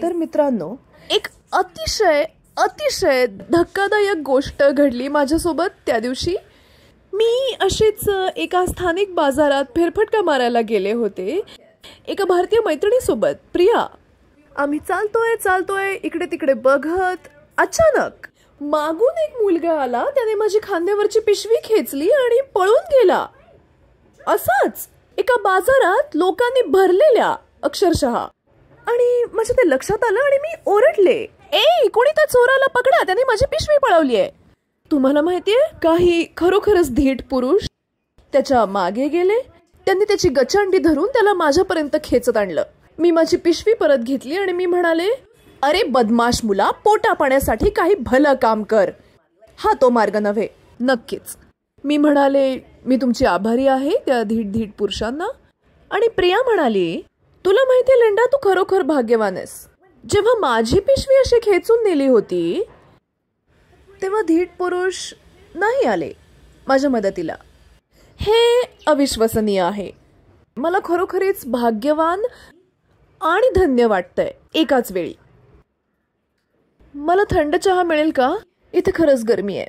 तर मित्रांनो, एक अतिशय अतिशय धक्कादायक गोष्ट घडली माझ्यासोबत त्या दिवशी. मी अशीच एका स्थानिक बाजारात फेरफटका मारायला गेले होते एका भारतीय मैत्रिणीसोबत, प्रिया. आम्ही चालतोय इकडे तिकडे बघत. अचानक मागून एक मुलगा आला. त्याने माझी खांद्यावरची पिशवी खेचली आणि पळून गेला. असाच एका बाजारात लोकांनी भरलेल्या अक्षरशः. आणि माझ्या ते लक्षात आलं आणि मी ओरडले, ए कोणी त्या चोराला पकडा, त्याने माझी पिशवी पळवली आहे. तुम्हाला माहितीये, काही खरोखरच धीट पुरुष त्याच्या मागे गेले. त्यांनी त्याची गचांडी धरून त्याला माझ्यापर्यंत खेचत आणलं. मी माझी पिशवी परत घेतली आणि मी म्हणाले, अरे बदमाश मुला, पोटा पाण्यासाठी काही भलं काम कर. हा तो मार्ग नव्हे. नक्कीच मी म्हणाले, मी तुमची आभारी आहे त्या धीट पुरुषांना. आणि प्रिया म्हणाली, तुला माहितीये लिंडा, तू खरोखर भाग्यवान आहेस. जेव्हा माझी पिशवी अशी खेचून नेली होती तेव्हा धीट पुरुष नाही आले माझ्या मदतीला. हे अविश्वसनीय आहे. मला खरोखरीच भाग्यवान आणि धन्य वाटतंय एकाच वेळी. मला थंड चहा मिळेल का? इथे खरंच गरमी आहे.